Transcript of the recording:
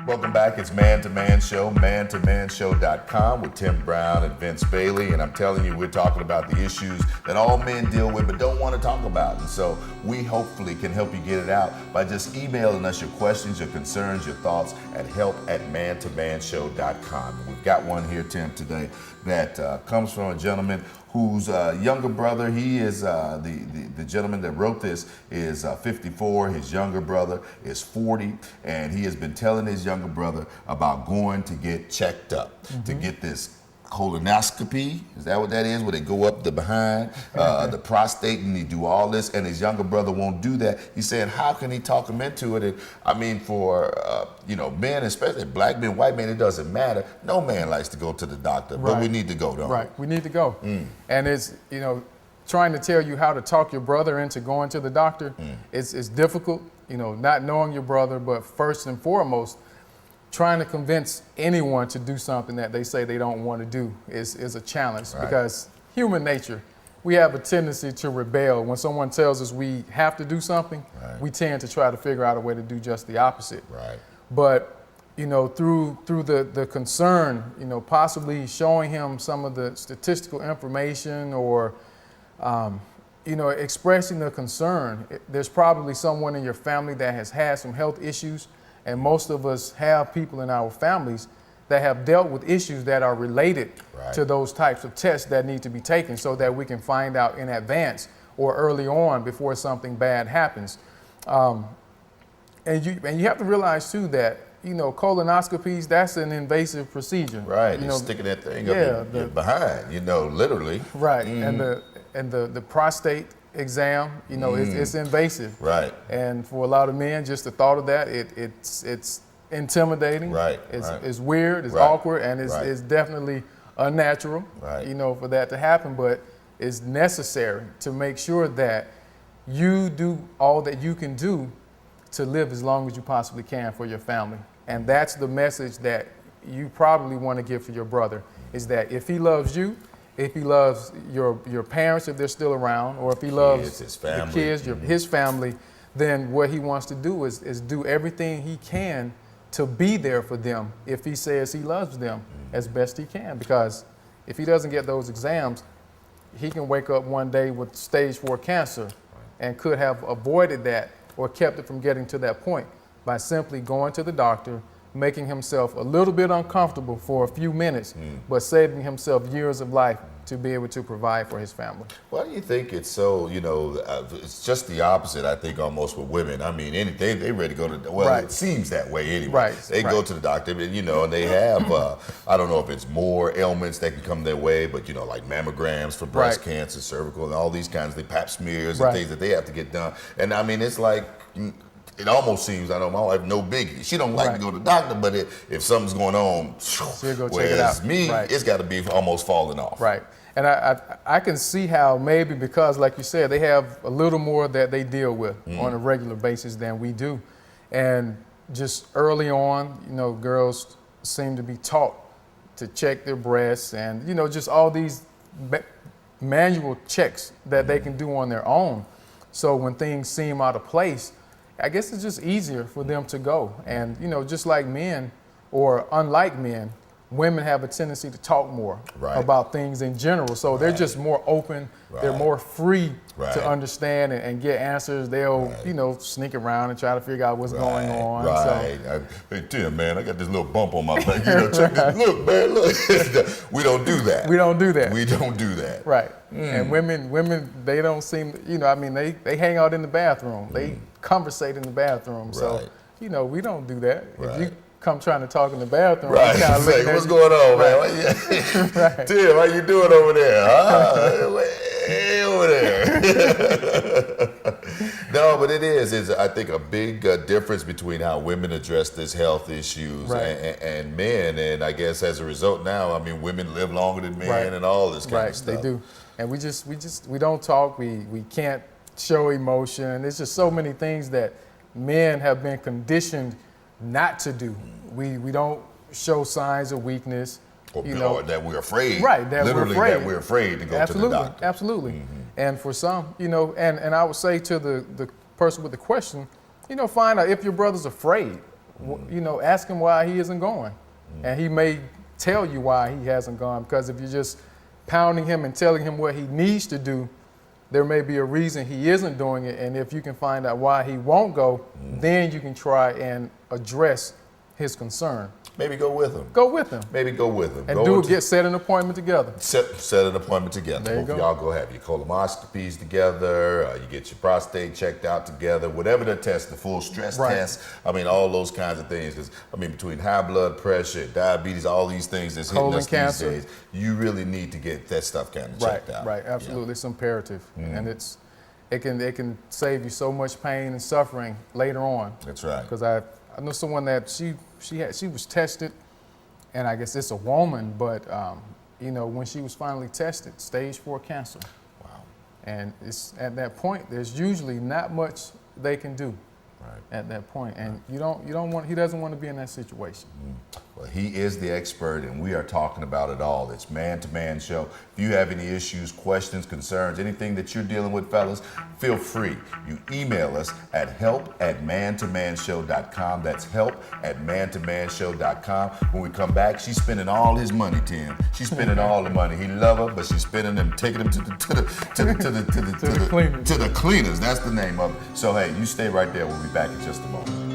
Welcome back. It's Man to Man Show, mantomanshow.com with Tim Brown and Vince Bailey. And I'm telling you, we're talking about the issues that all men deal with but don't want to talk about. And so we hopefully can help you get it out by just emailing us your questions, your concerns, your thoughts at help@mantomanshow.com. We've got one here, Tim, today that comes from a gentleman whose younger brother, he is, the gentleman that wrote this is 54, his younger brother is 40, and he has been telling his younger brother about going to get checked up, to get this colonoscopy, is that what that is, where they go up the behind, the prostate, and they do all this, and his younger brother won't do that. He's saying, how can he talk him into it? And I mean, for men, especially black men, white men, it doesn't matter. No man likes to go to the doctor, but we need to go, don't we? Right, we need to go. And it's, trying to tell you how to talk your brother into going to the doctor, it's difficult, not knowing your brother, but first and foremost, trying to convince anyone to do something that they say they don't want to do is a challenge, because human nature, we have a tendency to rebel. When someone tells us we have to do something, we tend to try to figure out a way to do just the opposite. But through the concern, possibly showing him some of the statistical information or expressing the concern, there's probably someone in your family that has had some health issues. And most of us have people in our families that have dealt with issues that are related to those types of tests that need to be taken, so that we can find out in advance or early on before something bad happens. And you have to realize too that colonoscopies, that's an invasive procedure. You're sticking that thing up your behind, literally. And the prostate exam, it's invasive. And for a lot of men, just the thought of that, it's intimidating. It's weird, it's awkward, and it's definitely unnatural, for that to happen. But it's necessary to make sure that you do all that you can do to live as long as you possibly can for your family. And that's the message that you probably want to give for your brother, is that if he loves you, if he loves your parents, if they're still around, or if he loves his family, the kids, his family, then what he wants to do is do everything he can to be there for them if he says he loves them as best he can. Because if he doesn't get those exams, he can wake up one day with stage 4 cancer and could have avoided that or kept it from getting to that point by simply going to the doctor, making himself a little bit uncomfortable for a few minutes, but saving himself years of life to be able to provide for his family. Why do you think it's so, it's just the opposite, I think, almost with women? I mean, they ready to go to, it seems that way anyway. They go to the doctor, and they have, I don't know if it's more ailments that can come their way, but, like mammograms for breast cancer, cervical, and all these kinds of pap smears and things that they have to get done. And I mean, it's like, it almost seems, I know my wife, no biggie. She don't like to go to the doctor, but if something's going on, whereas me, it's got to be almost falling off. And I can see how maybe because, like you said, they have a little more that they deal with on a regular basis than we do. And just early on, girls seem to be taught to check their breasts and, just all these manual checks that they can do on their own. So when things seem out of place, I guess it's just easier for them to go. And, just like men, or unlike men, women have a tendency to talk more about things in general. So they're just more open, they're more free to understand and get answers. They'll, sneak around and try to figure out what's going on. So, hey, Tim, man, I got this little bump on my back. Check this. Look, man, look. We don't do that. We don't do that. We don't do that. And women, they don't seem, they hang out in the bathroom. They conversate in the bathroom. So, we don't do that. If you come trying to talk in the bathroom, say, what's going on, man? Tim, how you doing over there? Way over there. No, but it is, I think, a big difference between how women address this health issues and men. And I guess as a result now, I mean, women live longer than men and all this kind of stuff. They do. And we don't talk. We can't show emotion. There's just so many things that men have been conditioned not to do. We don't show signs of weakness. Or, you know, or that we're afraid. right? That Literally, we're afraid. that we're afraid to go Absolutely, to the doctor. absolutely. And for some, you know, and I would say to the person with the question, you know, find out if your brother's afraid. You know, ask him why he isn't going, and he may tell you why he hasn't gone. Because if you're just pounding him and telling him what he needs to do, there may be a reason he isn't doing it. And if you can find out why he won't go, then you can try and address his concern. Maybe go with him. Go with him Maybe go with him. and Go get set an appointment together. set an appointment together. There you Both of go. y'all go have your colonoscopies together. You get your prostate checked out together. Whatever the test, the full stress Right. test. I mean, all those kinds of things. 'Cause, I mean, between high blood pressure, diabetes, all these things that's hitting Colon us cancer. these days, you really need to get that stuff kind of Right, checked out. right, absolutely. It's imperative, and it can save you so much pain and suffering later on. That's right. Because I know someone that she was tested, and I guess it's a woman, but you know, when she was finally tested, stage 4 cancer. Wow. And it's at that point, there's usually not much they can do Right. at that point, and he doesn't want to be in that situation. Well, he is the expert, and we are talking about it all. It's Man to Man Show. If you have any issues, questions, concerns, anything that you're dealing with, fellas, feel free. You email us at help@mantomanshow.com. That's help@mantomanshow.com. When we come back, she's spending all his money, Tim. She's spending all the money. He love her, but she's spending them, taking him to the cleaners. To the cleaners. That's the name of it. So hey, you stay right there. We'll be back in just a moment.